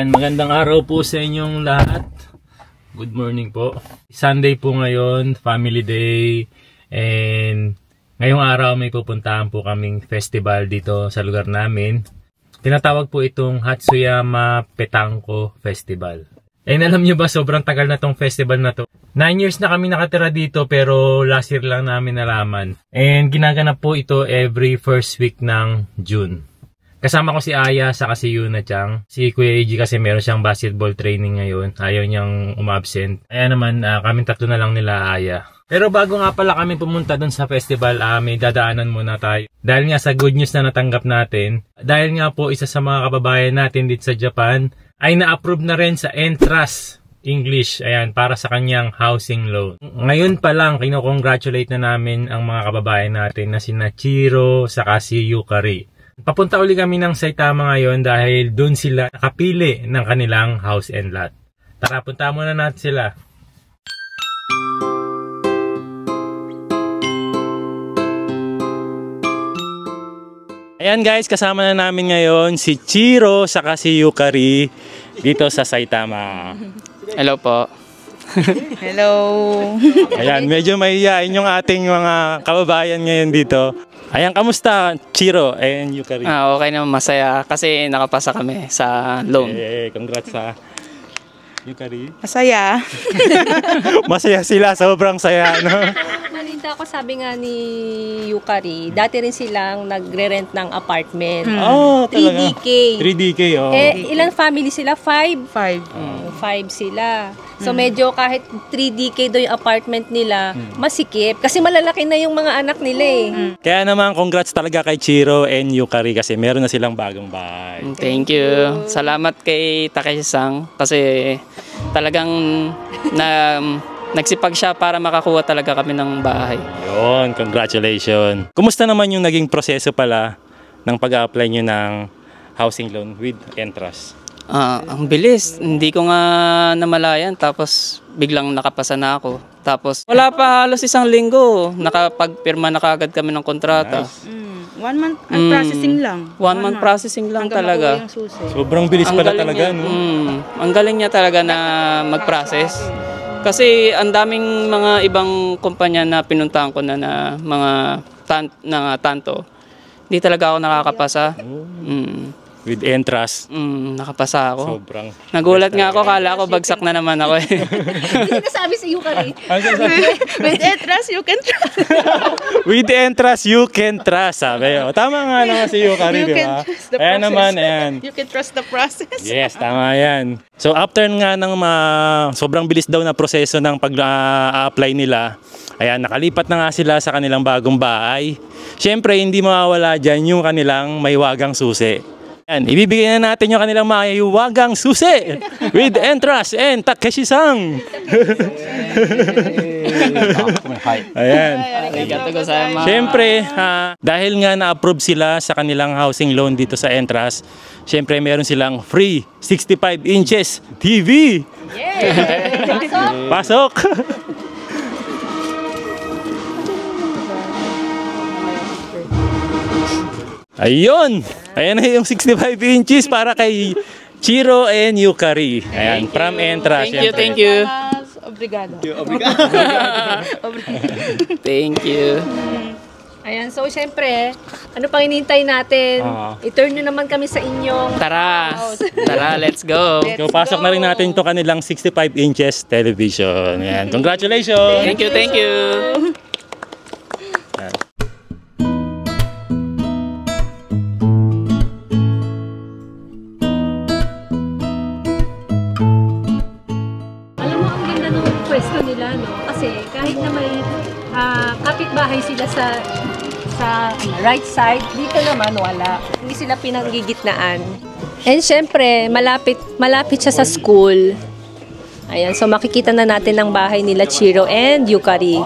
Ayan, magandang araw po sa inyong lahat. Good morning po. Sunday po ngayon, family day. And ngayong araw may pupuntahan po kaming festival dito sa lugar namin. Tinatawag po itong Hatsuyama Petangko Festival. And alam nyo ba, sobrang tagal na tong festival na to. 9 years na kami nakatira dito pero last year lang namin nalaman. And ginaganap po ito every first week ng June. Kasama ko si Aya saka si Yuna Chang. Si Kuya Eiji kasi meron siyang basketball training ngayon. Ayaw niyang umabsent. Kaya naman kaming tatlo na lang nila Aya. Pero bago nga pala kami pumunta dun sa festival, may dadaanan muna tayo. Dahil nga sa good news na natanggap natin, dahil nga po isa sa mga kababayan natin dito sa Japan, ay na-approve na rin sa Entrust English, ayan, para sa kanyang housing loan. Ngayon pa lang, kinocongratulate na namin ang mga kababayan natin na sina Chiro, saka si Yukari. Papunta uli kami ng Saitama ngayon dahil doon sila nakapili ng kanilang house and lot. Tara, punta muna natin sila. Ayan guys, kasama na namin ngayon si Chiro saka si Yukari dito sa Saitama. Hello po. Hello. Ayan, medyo mahihain yung ating mga kababayan ngayon dito. Ayan, kamusta Chiro and Yukari? Okay naman, masaya kasi nakapasa kami sa loan. Congrats sa Yukari. Masaya. Masaya sila, sobrang saya, no? Nalinda ako, sabi nga ni Yukari, dati rin silang nagre-rent ng apartment. Oh, talaga. 3DK. 3DK, oh. Ilang family sila? 5? 5. 5 sila. So medyo kahit 3DK do yung apartment nila, masikip. Kasi malalaki na yung mga anak nila eh. Kaya naman, congrats talaga kay Chiro and Yukari kasi meron na silang bagong bahay. Thank you. Salamat kay Takeshi-san kasi talagang nagsipag siya para makakuha talaga kami ng bahay. Yun, congratulations. Kumusta naman yung naging proseso pala ng pag-a-apply nyo ng housing loan with Entrust? Ang bilis. Hindi ko nga namalayan. Tapos biglang nakapasa na ako. Tapos wala pa halos isang linggo. Nakapagpirma na kagad kami ng kontrata. Nice. 1 month processing lang. 1 month processing lang talaga. Sobrang bilis pala talaga, no? Ang galing niya talaga na mag-process. Kasi ang daming mga ibang kumpanya na pinuntahan ko na mga tanto. Hindi talaga ako nakakapasa. With Entrust. Nakapasa ako. Sobrang. Nagulat nga ako, kala ko bagsak na naman ako eh. Hindi nasabi si Yukari. With Entrust, you can trust. With Entrust, you can trust, sabi. O, tama nga naman si Yukari, di ba? Ayan naman, ayan. You can trust the process. Yes, tama yan. So, after nga ng sobrang bilis daw na proseso ng pag-apply nila, ayan, nakalipat na nga sila sa kanilang bagong bahay. Siyempre, hindi mawawala dyan yung kanilang mahiwagang susi. Ayan, ibibigay na natin yung kanilang mahiwagang susi with Entrust and Takeshi-san. Ayan. Siyempre, dahil nga na-approve sila sa kanilang housing loan dito sa Entrust, siyempre meron silang free 65 inches TV. Pasok! Ayun! Ayan na yung 65 inches para kay Chiro and Yukari. Ayan, from Entrust. Thank you. Obrigado. Thank you. Ayan, so syempre, ano pang hinihintay natin? I-turn nyo naman kami sa inyong Tara, let's go. So, pasok na rin natin ito kanilang 65 inches television. Ayan, congratulations! Thank you. Ayan. pwesto nila, no? Kasi kahit na may kapitbahay sila sa right side, dito naman wala. Hindi sila pinanggigitnaan. And syempre, malapit siya sa school. Ayan, so makikita na natin ang bahay nila Chiro and Yukari.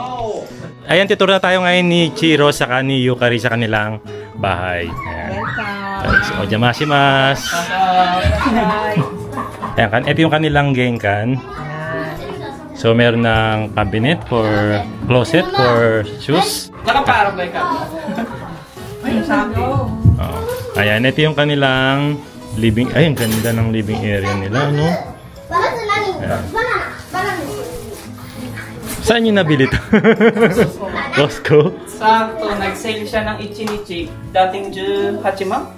Ayan, titur na tayo ngayon ni Chiro saka ni Yukari sa kanilang bahay. Ayan. So, ojamashimasu. Ayan, ito yung kanilang genkan. So, meron ng cabinet for closet for shoes. Nakaparang ba ka? Ayan, ito yung kanilang living, ay, ang ganda ng living area nila, no? Ayan. Saan nyo nabili ito? Costco? Sakto, nag-sale siya ng Ichinichi. Dating 18 mang?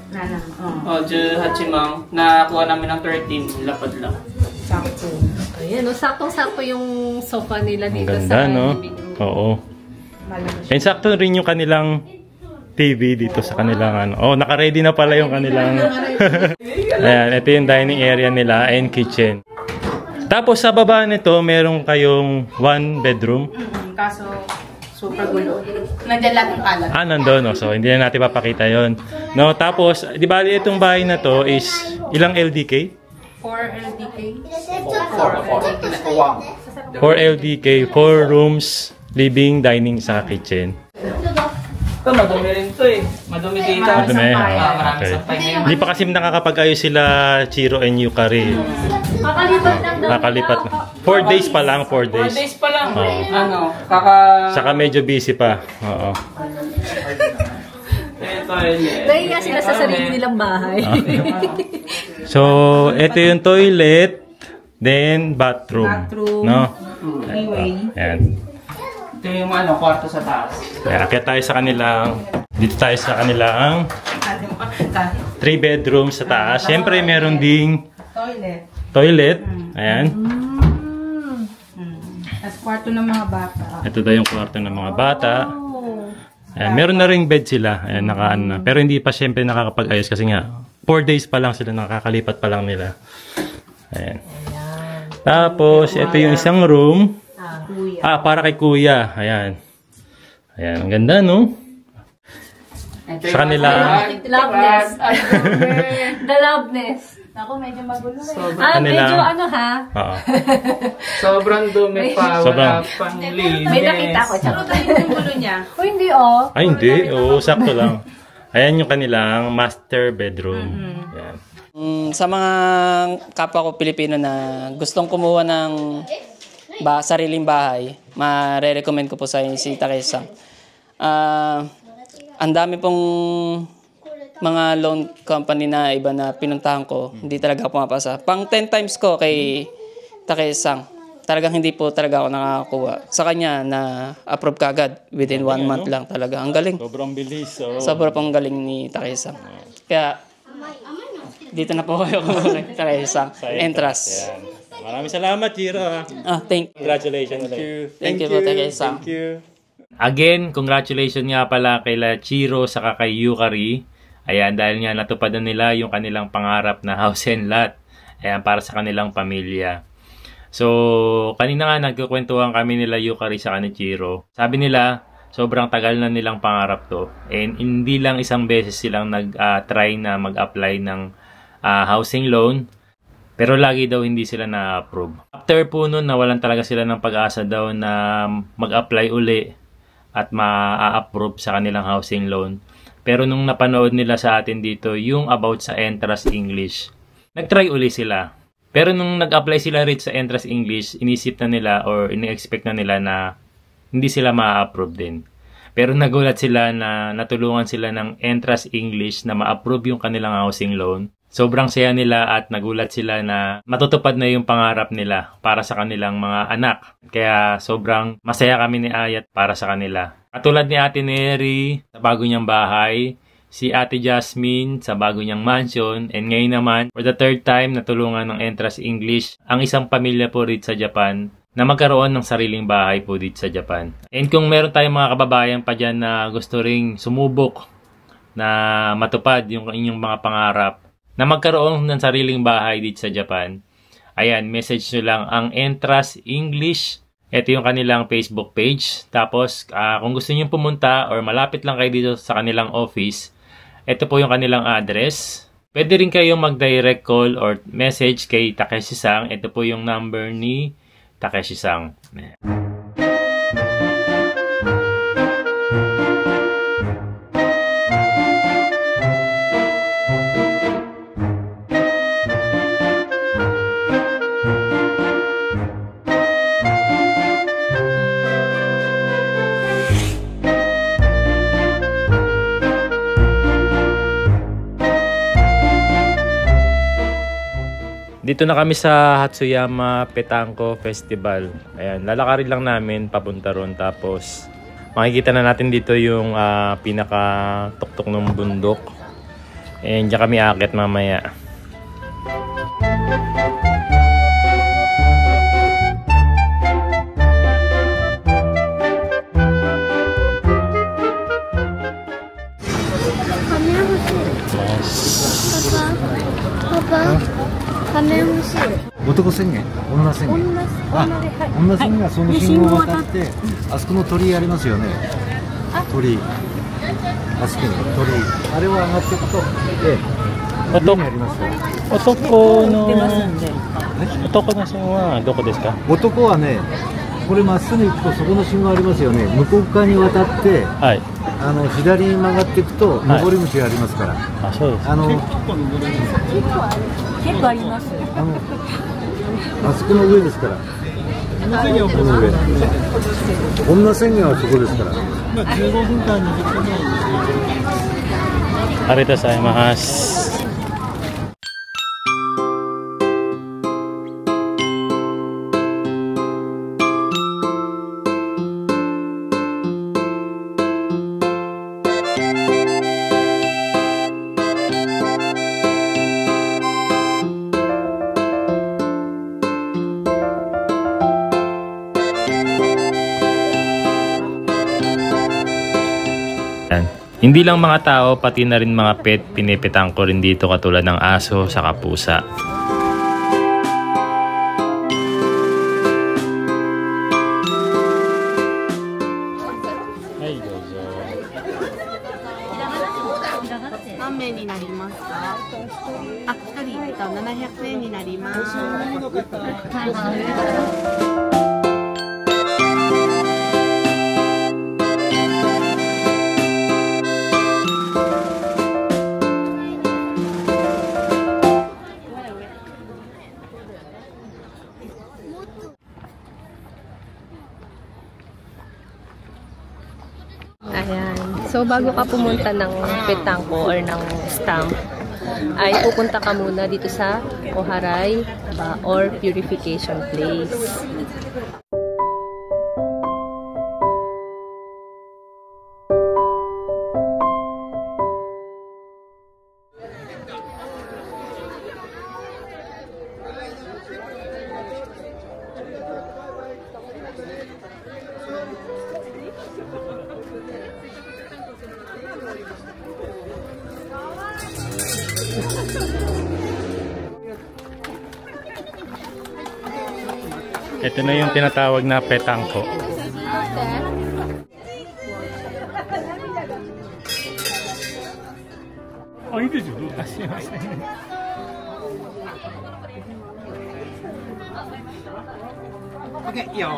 O, 18 mang. Nakakuha namin ng 13. Lapad lang. Sakto. Ayan, no? Saktong-sakto yung sofa nila Ang dito ganda, sa no? living room. Oo. And sakto rin yung kanilang TV dito sa kanilang ano. Oh, naka-ready na pala yung kanilang... Ayan, ito yung dining area nila and kitchen. Tapos sa baba nito, meron kayong 1 bedroom. Kaso, super gulo. Nandiyan lang yung kalat. Ah, nandun. No? So, hindi na natin papakita yon. No, tapos, di ba itong bahay na to is ilang LDK? 4 LDK. 4 LDK, 4 rooms, living, dining, sa kitchen. Ito, madumi rin to eh. Madumi dito. Madumi. Marami Okay. sampay ngayon. Hindi pa kasi nakakapag-ayos sila Chiro and Yukari. Kakalipat lang daw. Nakalipat na. 4 days pa lang, 4 4 days. days pa lang. Oo. Ano, Saka medyo busy pa. Oo. Ito yun. Nahiya sila sa sarili nilang bahay. So, ito yung toilet, then bathroom. No? Ayan. Ito yung ano, kwarto sa taas. Kaya akit tayo sa kanilang, dito tayo sa kanilang 3 bedrooms sa taas. Siyempre, meron ding toilet. Ayan. Tapos kwarto ng mga bata. Ito daw yung kwarto ng mga bata. Ayan, meron na ring bed sila. Ayan, naka-ano na. Pero hindi pa siyempre nakakapag-ayos kasi nga 4 days pa lang sila, nakakalipat pa lang nila. Ayan. Tapos, ito yung isang room. Ah, para kay kuya. Ayan. Ayan, ang ganda, no? Sa kanila. Loveness. The loveness. Ako, medyo magulo eh. Kanila. Medyo ano ha? Oo. Sobrang dumi pa. Sobrang- Wala pang linis. May nakita ko. Pero tayo yung gulo niya. O hindi oh. Ay, hindi. Oo, sakto lang. Ayan yung kanilang master bedroom. Ayan. Sa mga kapwa ko Pilipino na gustong kumuha ng sariling bahay, ma-recommend ko po sa inyo si Takesang. Ang dami pong mga loan company na iba na pinuntahan ko, hindi talaga ako pumapasa. Pang 10 times ko kay Takesang. Talagang hindi po talaga ako nakakakuha. Sa kanya na approve kagad within 1 month lang talaga. Ang galing. Sobrang bilis. Oh. Sobrang pang galing ni Takesang. Kaya dito na po kayo kay Takesang. Entras. Ayan. Maraming salamat, Chiro. Thank Congratulations. Thank you po, Takesang. Thank you. Again, congratulations nga pala kay Chiro saka kay Yukari. Ayan, dahil nga natupad na nila yung kanilang pangarap na house and lot. Ayan, para sa kanilang pamilya. So, kanina nga nagkukwentuhan kami nila Yukari saka ni Chiro. Sabi nila, sobrang tagal na nilang pangarap to. And hindi lang isang beses silang nag-try na mag-apply ng housing loan. Pero lagi daw hindi sila na-approve. After po nun, nawalan talaga sila ng pag-asa daw na mag-apply uli at ma-approve sa kanilang housing loan. Pero nung napanood nila sa atin dito, yung about sa Entrance English, nag-try uli sila. Pero nung nag-apply sila rin sa Entrance English, inisip na nila or ini-expect na nila na hindi sila ma-approve din. Pero nagulat sila na natulungan sila ng Entrance English na ma-approve yung kanilang housing loan. Sobrang saya nila at nagulat sila na matutupad na yung pangarap nila para sa kanilang mga anak. Kaya sobrang masaya kami ni Ayat para sa kanila. Katulad ni Ate Neri sa bago niyang bahay, si Ate Jasmine sa bago niyang mansion, and ngayon naman, for the third time, natulungan ng Entrance English ang isang pamilya po rito sa Japan na magkaroon ng sariling bahay po dito sa Japan. And kung meron tayong mga kababayan pa dyan na gusto ring sumubok na matupad yung inyong mga pangarap, na magkaroon ng sariling bahay dito sa Japan, ayan, message nyo lang ang Entrance English. Ito yung kanilang Facebook page. Tapos, kung gusto nyo pumunta or malapit lang kayo dito sa kanilang office, ito po yung kanilang address. Pwede rin kayong mag-direct call or message kay Takeshi-san. Ito po yung number ni Takeshi-san. Dito na kami sa Hatsuyama Petangko Festival. Ayan, lalakarin lang namin papunta ron. Tapos makikita na natin dito yung pinaka-tuktok ng bundok. And diyan kami aakyat mamaya.男宣言、女宣言。女宣言はその信号を渡って、あそこの鳥居ありますよね。鳥居。あそこに鳥居。あれを上がっていくと、上にありますよ。男の信号はどこですか？男はね、これまっすぐ行くとそこの信号ありますよね。向こう側に渡って、はい。左に曲がっていくと登り口がありますから。あ、そうです。結構あります。あそこの上ですから。この上。女宣言はそこですから。ありがとうございます。Hindi lang mga tao, pati na rin mga pet, pinipitang ko rin dito katulad ng aso sa pusa. Ay, dozo. 何名になりますか？あ、1人700円になります。Ayan. So, bago ka pumunta ng Petangko or ng stamp, ay pupunta ka muna dito sa Oharai or Purification Place. Ito na yung tinatawag na Petangko. Oh, hindi siya. Okay, yo.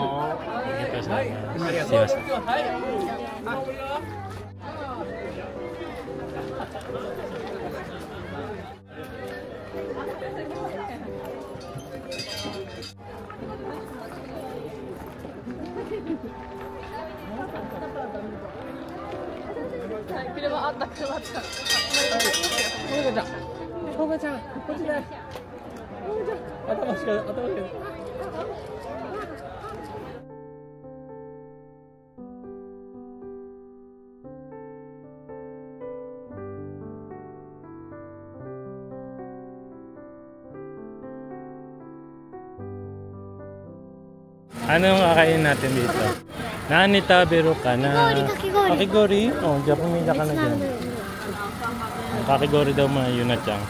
Anong kakain natin dito? Nanita biro ka na kakigori? Oh, diyan pumila ka na dyan. Kakigori daw mga yunachang.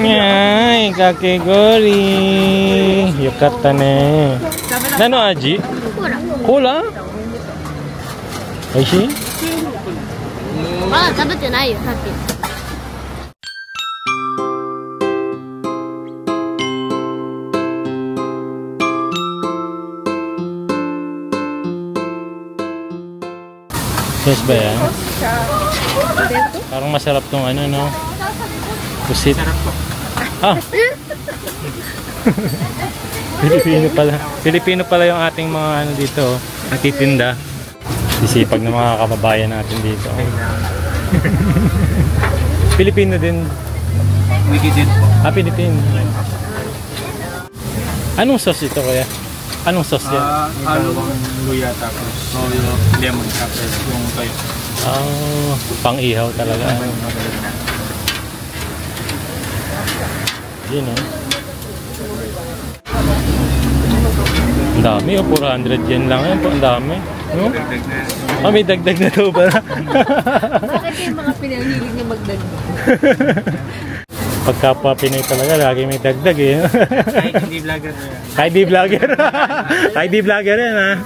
Nyai, kakigori. Yukatta ne. Nano aji? Cola. Oishii? まだ食べてないよ、さっき。sauce ba yan? Sauce siya. Parang masarap tong ano, no? Pusit. Ah! Pilipino pala yung ating mga ano dito, nagtitinda. Sisipag na mga kababayan natin dito. Pilipino din. Ah, Pilipino. Anong sauce ito, kuya? Anong sauce yan? Halong luya tapos lemon tapos yung toyo. Oh, pang-ihaw talaga. Yun, oh. Ang dami, oh. 400 yen lang yan. Ang dami. No? Ah, may dagdag na ito ba? Bakit yung mga pinanghilig na magdagdag? Pagkapa Pinoy talaga, lagi may dagdag eh. Kahit hindi vlogger na yan. Kahit di vlogger. Kahit di vlogger yan, ha?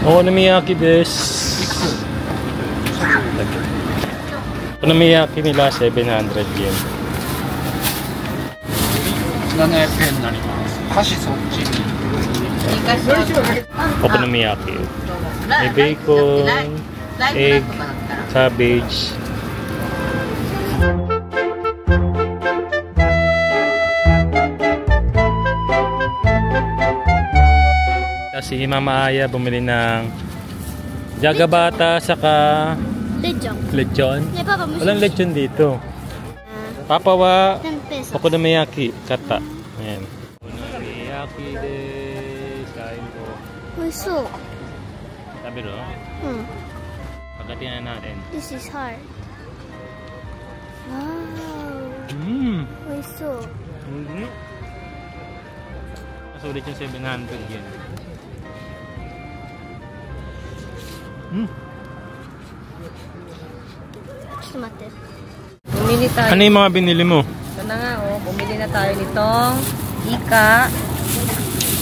Okonomiyaki desu. Okonomiyaki nila 700 yen. 700円になります。箸そっちに。Okonomiyaki. May bacon, egg, cabbage. Si Mama Aya bumili ng jagabata saka Lechon. lechon. Ne, Papa, Walang lechon dito. Papa wa 10 pesos. okonomiyaki kata. Ayan. Okonomiyaki desu. Kain po. 美味しそう。 Sabi ro, うん。 pagkatinan natin. This is hard. Wow. Mmm. 美味しそう。 Masulit yung 700 yen.ちょっと待って。 Bumili tayo. Ano yung mga binili mo? Ito na nga, oh. Bumili na tayo nitong ika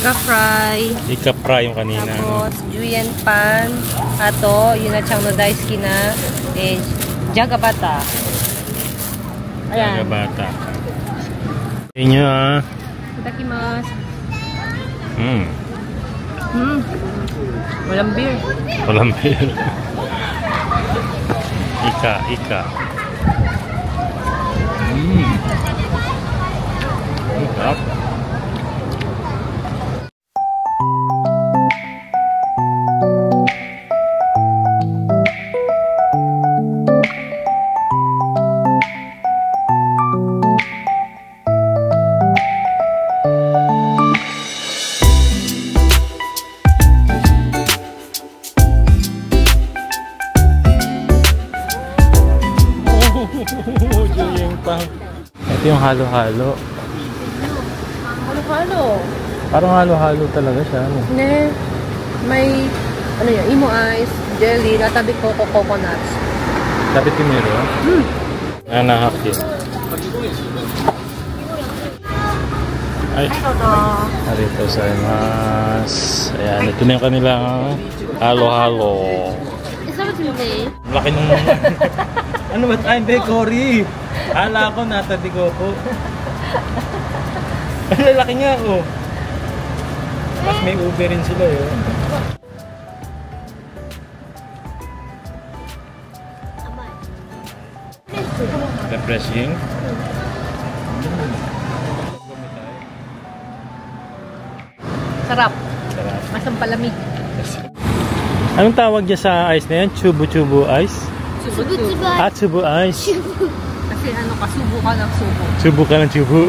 fry. Ika-fry yung kanina. No? Tapos, juyen pan. Ato, yun na chang no daisuki na jagabata. Ayan. Jagabata. Inyo ah. Itakimasu. Walang beer. Walang beer. Ika. Ika. Sarap. Ito yung halo-halo. Halo-halo. Parang halo-halo talaga siya. Ano? Ne, may, ano yun, imo ice, jelly, natabi ko coconuts. Sabi timiro. Nanahak yun. Ay. Arito gozaimasu. Ayan, ito na yung kanilang halo-halo. Laki nung... Ano ba tayo? Hindi, Cory. Hala ko, natadi ko po. Ang lalaki nga, oh. Mas may ube rin sila, eh. Refreshing. Sarap. Sarap. Masang palamig. Anong tawag niya sa ice na yan? Chubu-chubu ice? Tsubu-tsubu. Ah, tsubu ice. Kasi ano ka, subo ka ng subo. Chubu ka ng chubu.